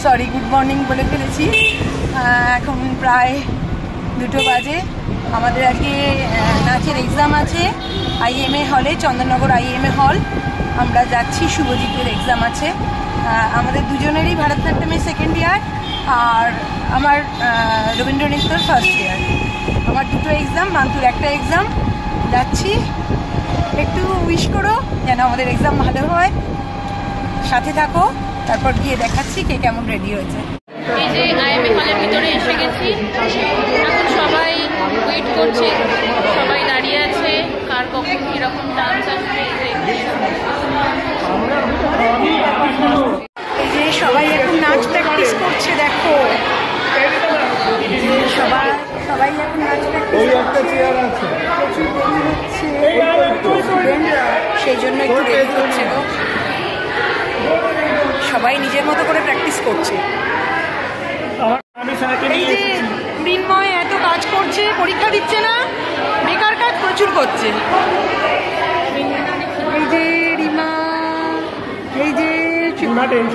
Sorry, good morning বলে ফেলেছি। এখন প্রায় 2টো বাজে। আমাদের আজকে নাচের এক্সাম আছে IMA হলে, চন্দননগর IMA হল। আমরা যাচ্ছি, শুভজিতের এক্সাম আছে। আমাদের দুজনেরই ভারতনাট্যমের 2nd ইয়ার, আর আমার রবীন্দ্রনৃত্যর 1st ইয়ার। আমার 2টো এক্সাম, মান্তুর একটা এক্সাম। যাচ্ছি, একটু উইশ করো যেন আমাদের এক্সাম ভালো হয়। সাথে থাকো, তারপর গিয়ে দেখাচ্ছি কে কেমন রেডি হয়েছে। এই যে IMA হলের ভিতরে এসে গেছি। এখন সবাই ওয়েট করছে, সবাই দাঁড়িয়ে আছে কার কখন কিরকম ডান্স আসবে। এই যে সবাই এখন নাচ প্র্যাকটিস করছে, দেখো সবাই এখন নাচ প্র্যাকটিস করছে। সেই জন্য একটু দেরি হচ্ছে। সবাই নিজের মতো করে প্র্যাকটিস করছে। এই যে মৃন্ময় এত কাজ করছে, পরীক্ষা দিচ্ছে না, বেকার কাজ প্রচুর করছে। এই যে রিমা, এই যে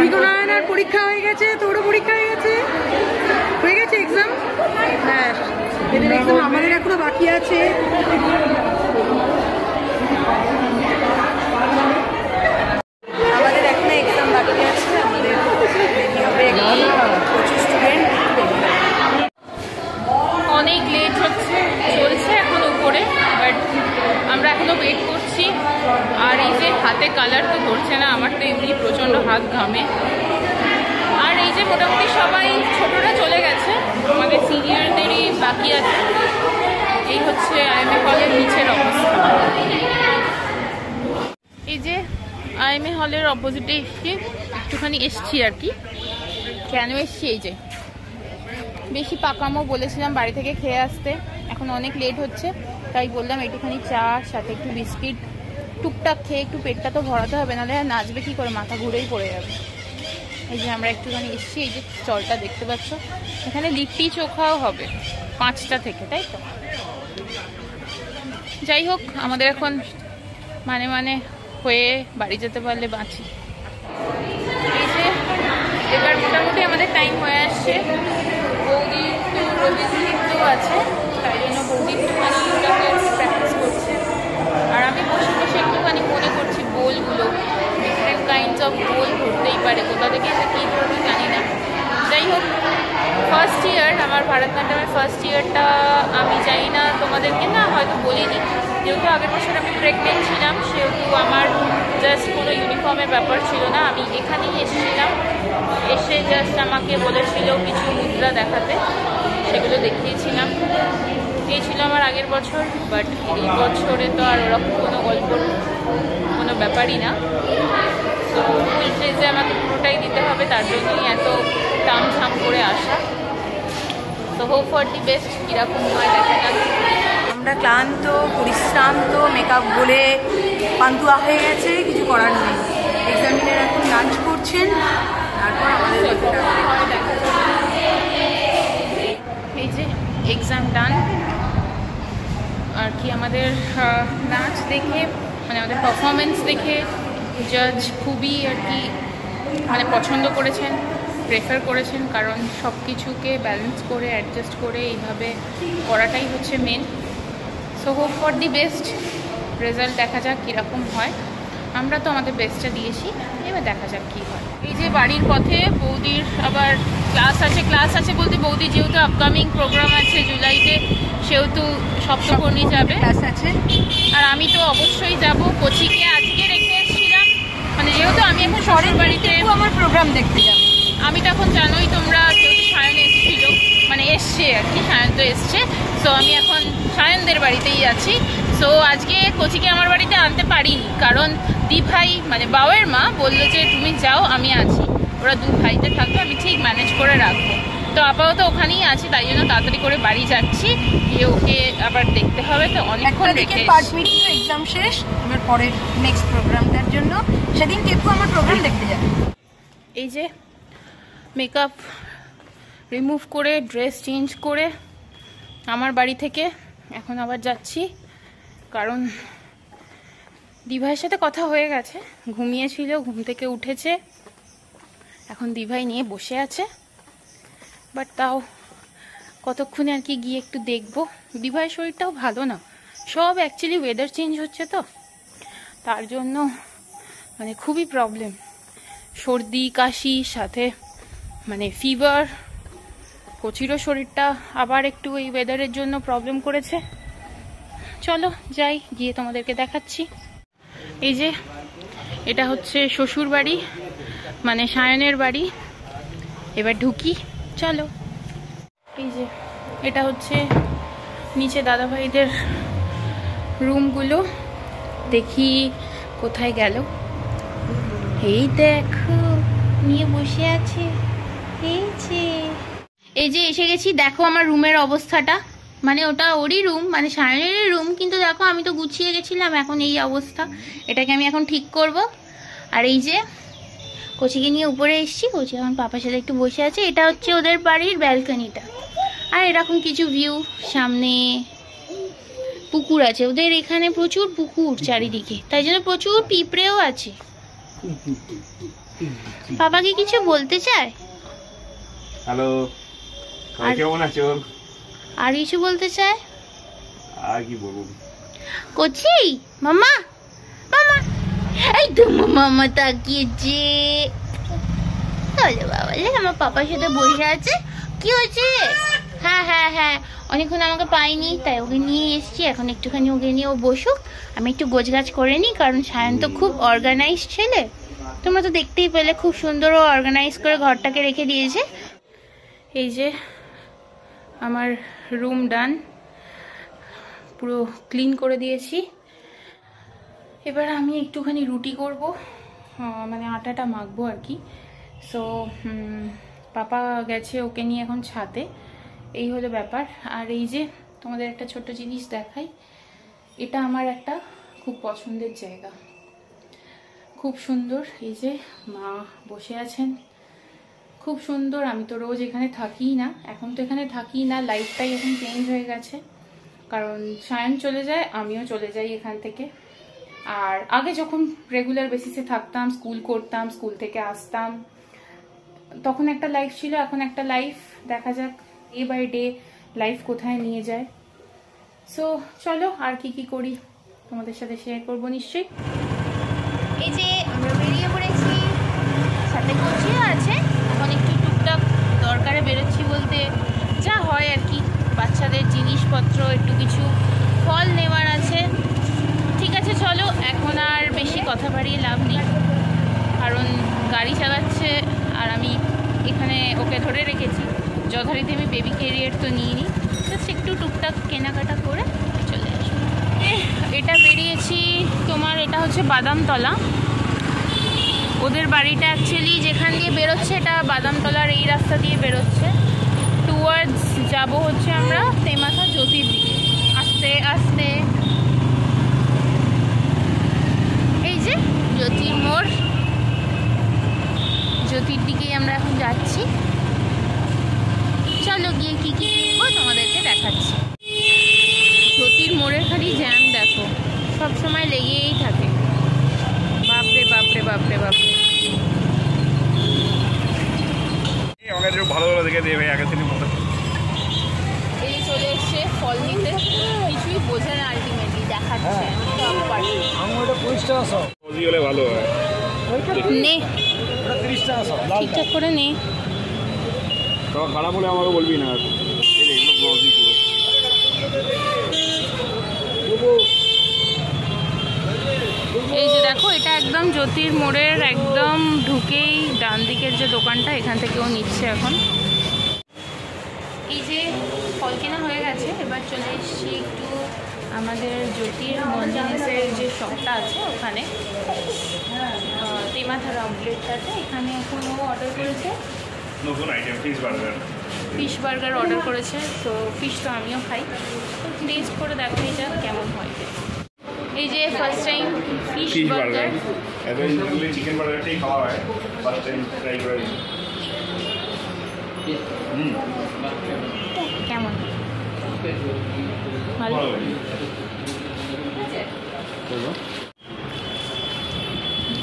মৃগনায়নার পরীক্ষা হয়ে গেছে, তোরও পরীক্ষা হয়ে গেছে এক্সাম। হ্যাঁ, এদের এক্সাম, আমাদের এখনো বাকি আছে। আমাদের এখনো এক্সাম বাকি আছে, আমাদের প্রচুর স্টুডেন্ট। অনেক লেট হচ্ছে, চলছে এখন উপরে, বাট আমরা এখনো ওয়েট করছি। আর এই যে হাতে কালার তো ধরছে না, আমার তো এমনি প্রচণ্ড হাত ঘামে। আর এই যে মোটামুটি সবাই ছোটরা চলে গেছে, আমাদের সিনিয়রদেরই বাকি আছে। এই হচ্ছে IMA হলের নিচের অবস্থা। এই যে IMA হলের অপোজিটে একটুখানি এসছি আর কি। কেন এসছি, এই যে বেশি পাকামো বলেছিলাম বাড়ি থেকে খেয়ে আসতে, এখন অনেক লেট হচ্ছে, তাই বললাম একটুখানি চা সাথে একটু বিস্কিট টুকটাক খেয়ে একটু পেটটা তো ভরাতে হবে, নাহলে নাচবে কি করে, মাথা ঘুরেই পড়ে যাবে। এই যে আমরা একটুখানি এসছি, এই যে স্টলটা দেখতে পাচ্ছ, এখানে লিট্টি চোখাও হবে 5টা থেকে, তাই তো। যাই হোক, আমাদের এখন মানে হয়ে বাড়ি যেতে পারলে বাঁচি। এই যে এবার মোটামুটি আমাদের টাইম হয়ে আসছে। বৌদি একটু রবীন্দ্রনৃত্য আছে, তাই জন্য বৌদি একটুখানি ওটাকে প্র্যাকটিস করছে। আর আমি বসে বসে একটুখানি মনে করছি বোলগুলো, ডিফারেন্ট কাইন্ডস অফ বোল ঘুরতেই পারে, কোথা থেকে এটা কী ধরবে জানি না। যাই হোক, 1st ইয়ার, আমার ভারতনাট্যমের 1st ইয়ারটা আমি জানি না তোমাদেরকে না হয়তো বলিনি, যেহেতু আগের বছর আমি প্রেগনেন্ট ছিলাম, সেহেতু আমার জাস্ট কোনো ইউনিফর্মের ব্যাপার ছিল না। আমি এখানেই এসেছিলাম, এসে জাস্ট আমাকে বলেছিল কিছু মুদ্রা দেখাতে, সেগুলো দেখিয়েছিলাম। এই ছিল আমার আগের বছর, বাট এই বছরে তো আর ওরকম কোনো গল্পর কোনো ব্যাপারই না। তো ফুল ফ্লেজে আমাকে পুরোটাই দিতে হবে, তার জন্যই এত তামঝাম করে আসা। তো হোপ ফর দি বেস্ট, কীরকম হয় দেখা যাক। আমরা ক্লান্ত, পরিশ্রান্ত, মেকআপ বলে পান্তুয়া হয়ে গেছে, কিছু করার নেই। এক্সামিনার এখন লাঞ্চ করছেন, তারপর আমাদের এই যে এক্সাম ডান আর কি। আমাদের নাচ দেখে, মানে আমাদের পারফরমেন্স দেখে জাজ খুবই আর কি মানে পছন্দ করেছেন, প্রেফার করেছেন, কারণ সব কিছুকে ব্যালেন্স করে অ্যাডজাস্ট করে এইভাবে করাটাই হচ্ছে main. So hope for the best, result দেখা যাক কীরকম হয়। আমরা তো আমাদের বেস্টটা দিয়েছি, এবার দেখা যাক কী হয়। এই যে বাড়ির পথে বৌদির আবার ক্লাস আছে বলতে, বৌদি যেহেতু আপকামিং প্রোগ্রাম আছে জুলাইতে, সেহেতু সপ্তপর্ণী যাবে, ক্লাস আছে। আর আমি তো অবশ্যই যাব। কোচিকে আজকে রেখে এসেছিলাম, মানে যেহেতু আমি এখন শ্বশুর বাড়িতে আমার প্রোগ্রাম দেখতে যাব। আমি তো এখন জানোই তোমরা, যেহেতু সায়ন এসেছিল, মানে এসছে আর কি, সায়ন তো এসছে, সো আমি এখন সায়নদের বাড়িতেই আছি। সো আজকে কোচিকে আমার বাড়িতে আনতে পারিনি, কারণ দি ভাই মানে বাউয়ের মা বললো যে তুমি যাও, আমি আছি, ওরা 2 ভাইতে থাকবে, আমি ঠিক ম্যানেজ করে রাখবো। তো আপাতত ওখানেই আছি, তাই জন্য তাড়াতাড়ি করে বাড়ি যাচ্ছি, গিয়ে ওকে আবার দেখতে হবে। তো অনেকক্ষণ রেখে এক্সাম শেষ, এবার পরের নেক্সট প্রোগ্রামটার জন্য সেদিন কেপু আমার প্রোগ্রাম দেখতে যাবে। এই যে মেকআপ রিমুভ করে, ড্রেস চেঞ্জ করে আমার বাড়ি থেকে এখন আবার যাচ্ছি, কারণ দিভাইয়ের সাথে কথা হয়ে গেছে, ঘুমিয়েছিল, ঘুম থেকে উঠেছে, এখন দিভাই নিয়ে বসে আছে, বাট তাও কতক্ষণে আর কি গিয়ে একটু দেখবো। দিভাইয়ের শরীরটাও ভালো না, সব অ্যাকচুয়ালি ওয়েদার চেঞ্জ হচ্ছে তো, তার জন্য মানে খুবই প্রবলেম, সর্দি কাশি সাথে মানে ফিভার। কচিরও শরীরটা আবার একটু এই ওয়েদারের জন্য প্রবলেম করেছে। চলো যাই, গিয়ে তোমাদেরকে দেখাচ্ছি। এই যে এটা হচ্ছে শ্বশুর বাড়ি, মানে সায়নের বাড়ি। এবার ঢুকি, চলো। এই যে এটা হচ্ছে নিচে দাদা ভাইদের রুমগুলো, দেখি কোথায় গেল। এই দেখো নিয়ে বসে আছে। এই যে এসে গেছি, দেখো আমার রুমের অবস্থাটা, মানে ওটা ওরই রুম, মানে সায়নেরই রুম, কিন্তু দেখো আমি তো গুছিয়ে গেছিলাম, এখন এই অবস্থা। এটাকে আমি এখন ঠিক করব। আর এই যে কচিকে নিয়ে উপরে এসেছি, কচি এখন পাপার সাথে একটু বসে আছে। এটা হচ্ছে ওদের বাড়ির ব্যালকনিটা, আর এরকম কিছু ভিউ। সামনে পুকুর আছে, ওদের এখানে প্রচুর পুকুর চারিদিকে, তাই জন্য প্রচুর পিঁপড়েও আছে। বাবাকে কিছু বলতে চায়? হ্যালো, কেমন আছো? আর কিছু বলতে চায়? আর কি বলবো? কচি মামা, মামা, এই তো মামা তাকিয়েছে। চলো বাবা, আমার পাপার সাথে বসে আছে। কি হয়েছে? হ্যাঁ হ্যাঁ হ্যাঁ, অনেকক্ষণ আমাকে পাইনি, তাই ওকে নিয়ে এসছি। এখন একটুখানি ওকে নিয়ে ও বসুক, আমি একটু গোছগাছ করে নিই, কারণ সায়ন তো খুব অর্গানাইজ ছেলে। তোমরা তো দেখতেই পেলে, খুব সুন্দর ও অর্গানাইজ করে ঘরটাকে রেখে দিয়েছে। এই যে আমার রুম ডান, পুরো ক্লিন করে দিয়েছি। এবার আমি একটুখানি রুটি করব, মানে আটাটা মাখবো আর কি। সো পাপা গেছে ওকে নিয়ে এখন ছাদে, এই হলো ব্যাপার। আর এই যে তোমাদের একটা ছোট্ট জিনিস দেখাই, এটা আমার একটা খুব পছন্দের জায়গা, খুব সুন্দর। এই যে মা বসে আছেন, খুব সুন্দর। আমি তো রোজ এখানে থাকি না, এখন তো এখানে থাকি না, লাইফটাই এখন চেঞ্জ হয়ে গেছে, কারণ সায়ন চলে যায়, আমিও চলে যাই এখান থেকে। আর আগে যখন রেগুলার বেসিসে থাকতাম, স্কুল করতাম, স্কুল থেকে আসতাম, তখন একটা লাইফ ছিল, এখন একটা লাইফ। দেখা যাক ডে বাই ডে লাইফ কোথায় নিয়ে যায়। সো চলো, আর কি কি করি তোমাদের সাথে শেয়ার করবো নিশ্চয়ই। এই যে আমরা বেরিয়ে পড়েছি, সাথে কচিও আছে। এখন একটু টুকটাক দরকারে বেরোচ্ছি, বলতে যা হয় আর কি, বাচ্চাদের জিনিসপত্র, একটু কিছু ফল নেওয়ার আছে। ঠিক আছে চলো, এখন আর বেশি কথা বাড়িয়ে লাভ নেই, কারণ গাড়ি চালাচ্ছে আর আমি এখানে ওকে ধরে রেখেছি। যথারীতি আমি বেবি ক্যারিয়ার তো নিয়ে নিই, জাস্ট একটু টুকটাক কেনাকাটা করে চলে আসবো। এটা বেরিয়েছি তোমার, এটা হচ্ছে বাদামতলা। ওদের বাড়িটা অ্যাকচুয়ালি যেখান দিয়ে বেরোচ্ছে, এটা বাদামতলার এই রাস্তা দিয়ে বেরোচ্ছে। টুয়ার্ডস যাব হচ্ছে আমরা তেমাথা জ্যোতির দিকে, আস্তে আস্তে। এই যে জ্যোতির মোড়, জ্যোতির দিকেই আমরা এখন যাচ্ছি। চলো গিয়ে কি কি দেখবো তোমাদেরকে দেখাচ্ছি। জ্যোতির মোড়ের খালি জ্যাম দেখো, সব সময় লেগেই থাকে। বাপরে বাপরে বাপরে বাপরে। ভালো ভালো দেখে দেবে আগে থেকে মতো। এই চলে এসছে ফল নিতে, কিছুই বোঝে না, আলটিমেটলি দেখাচ্ছে সব পার্টি। হলে ভালো হয়, নে ঠিকঠাক করে নে। তখন খারাপ হলে আমাকে বলবি না। এই যে দেখো, এটা একদম জ্যোতির মোড়ের একদম ঢুকেই ডান দিকের যে দোকানটা, এখান থেকে ও নিচ্ছে এখন। এই যে ফল কেনা হয়ে গেছে, এবার চলে এসেছি একটু আমাদের জ্যোতির মঞ্জিনিসের যে শপটা আছে ওখানে, তেমাথার আউটলেটটাতে। এখানে এখন ও অর্ডার করেছে নতুন আইটেম ফিশ বার্গার অর্ডার করেছে। তো ফিশ তো আমিও খাই, তো টেস্ট করে দেখো এটা কেমন হয়। এই যে first time fish burger, chicken বার্গারটাই খাওয়া হয়, ফার্স্ট টাইম ট্রাই করে। কেমন? ভালো।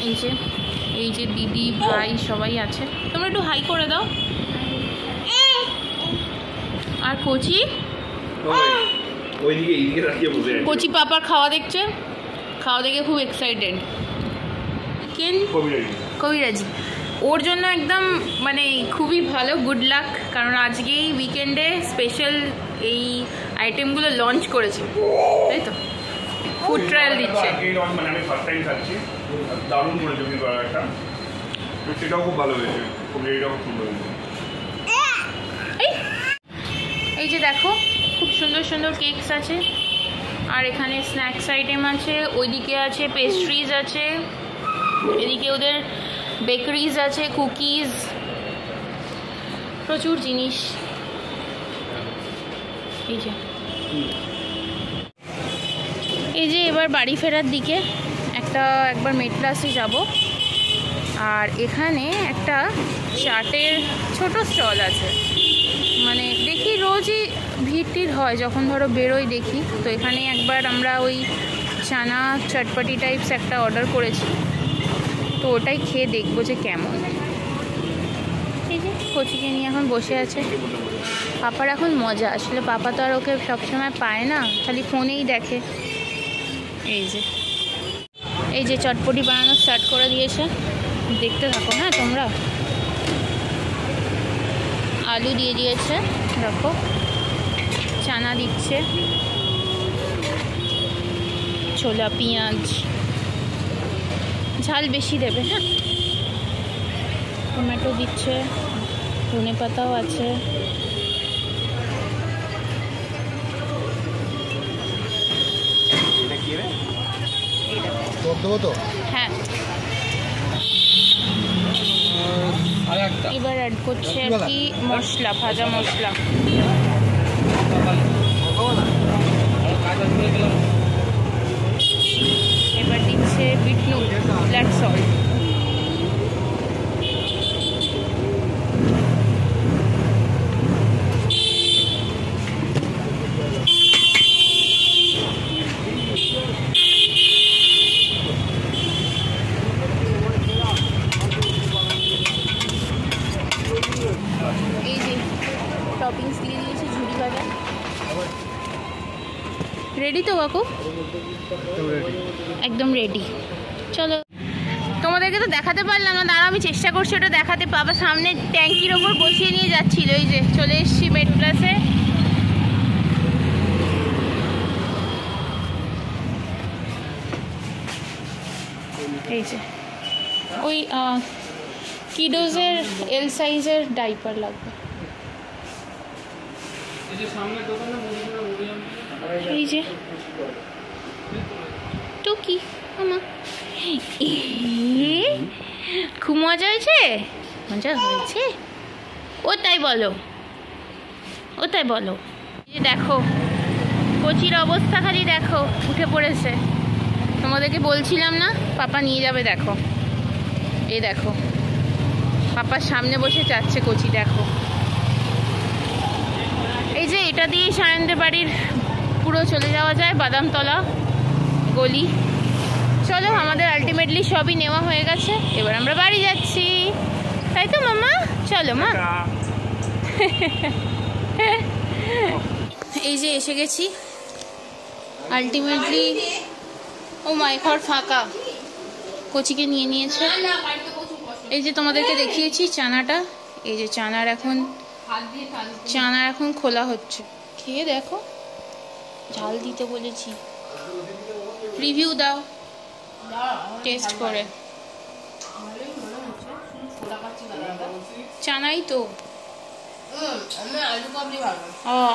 এই যে এই যে দিদি ভাই সবাই আছে, তোমরা একটু হাই করে দাও। আর কচি কচি পাপার খাওয়া দেখছে, খাওয়া দেখে খুব এক্সাইটেড। কেন কবিরাজি ওর জন্য একদম মানে খুবই ভালো, গুড লাক, কারণ আজকেই উইকেন্ডে স্পেশাল এই আইটেমগুলো লঞ্চ করেছে, তাই তো ফুড ট্রায়াল দিচ্ছে। মানে আমি ফার্স্ট টাইম খাচ্ছি, দারুণ করেছে একটা, সেটাও খুব ভালো হয়েছে, কবিরাজিটাও খুব সুন্দর হয়েছে। এই যে দেখো খুব সুন্দর সুন্দর কেকস আছে, আর এখানে স্ন্যাক্স আইটেম আছে, ওইদিকে আছে পেস্ট্রিজ আছে, এদিকে ওদের বেকারিজ আছে, কুকিজ, প্রচুর জিনিস। এই যে এবার বাড়ি ফেরার দিকে একবার মেড প্লাসে যাব, আর এখানে একটা চাটের ছোট স্টল আছে, মানে দেখি রোজই ভিড় হয় যখন ধরো বেরোই দেখি, তো এখানে একবার আমরা ওই চানা চটপটি টাইপস একটা অর্ডার করেছি, তো ওটাই খেয়ে দেখবো যে কেমন। এই যে কচিকে নিয়ে এখন বসে আছে, পাপার এখন মজা, আসলে পাপা তো আর ওকে সবসময় পায় না, খালি ফোনেই দেখে। এই যে চটপটি বানানো স্টার্ট করে দিয়েছে, দেখতে থাকো হ্যাঁ তোমরা। আলু দিয়ে দিয়েছে, দেখো চানা দিচ্ছে, ছোলা পেঁয়াজ, ঝাল বেশি দেবে হ্যাঁ, টমেটো দিচ্ছে, ধনে পাতাও আছে। হ্যাঁ এবার অ্যাড করছে আর কি মশলা, ভাজা মশলা। এবার দিচ্ছে বিট নুন, ব্ল্যাক সল্ট। এই যে টপিংস দিয়ে দিয়েছে, ঝুড়ি ভাজা রেডি তো কাকু? একদম রেডি। চলো, তোমাদেরকে তো দেখাতে পারলাম না, দাঁড়া আমি চেষ্টা করছি ওটা দেখাতে। বাবা সামনে ট্যাঙ্কির ওপর বসিয়ে নিয়ে যাচ্ছিল। এই যে চলে এসছি মেড প্লাসে। এই যে ওই কিডোজের এল সাইজের ডাইপার লাগবে। এই যে টুকি মামা, খুব মজা হয়েছে, মজা হয়েছে ও তাই বলো, ও তাই বলো। এই যে দেখো কচির অবস্থা, খালি দেখো উঠে পড়েছে। তোমাদেরকে বলছিলাম না পাপা নিয়ে যাবে, দেখো এই দেখো পাপার সামনে বসে যাচ্ছে কচি, দেখো। এই যে এটা দিয়ে সায়নদের বাড়ির পুরো চলে যাওয়া যায়, বাদামতলা গলি। চলো, আমাদের আলটিমেটলি সবই নেওয়া হয়ে গেছে, এবার আমরা বাড়ি যাচ্ছি, তাই তো মামা? চলো মা। এই যে এসে গেছি আলটিমেটলি। ও মাই ঘর ফাঁকা, কচিকে নিয়ে নিয়েছে। এই যে তোমাদেরকে দেখিয়েছি চানাটা, এই যে চানার এখন খোলা হচ্ছে, খেয়ে দেখো। ঝাল দিতে বলেছি, রিভিউ দাও টেস্ট করে। চানাই তো,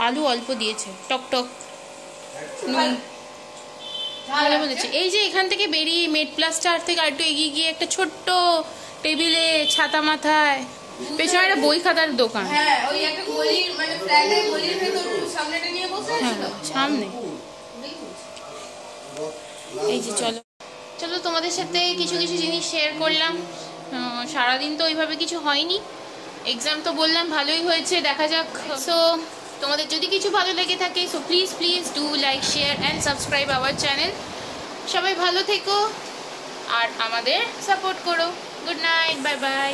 আলু অল্প দিয়েছে, টক টক নুন ভালো বলেছে। এই যে এখান থেকে বেরিয়ে মেড প্লাস্টার থেকে আর একটু এগিয়ে গিয়ে একটা ছোট্ট টেবিলে ছাতা মাথায় পেছনে একটা বই খাতার দোকান, সামনে। এই যে চলো চলো, তোমাদের সাথে কিছু কিছু জিনিস শেয়ার করলাম। সারাদিন তো ওইভাবে কিছু হয়নি, এক্সাম তো বললাম ভালোই হয়েছে, দেখা যাক। সো তোমাদের যদি কিছু ভালো লেগে থাকে, so please do like, share and subscribe our channel. সবাই ভালো থেকো আর আমাদের সাপোর্ট করো। Good night, bye bye.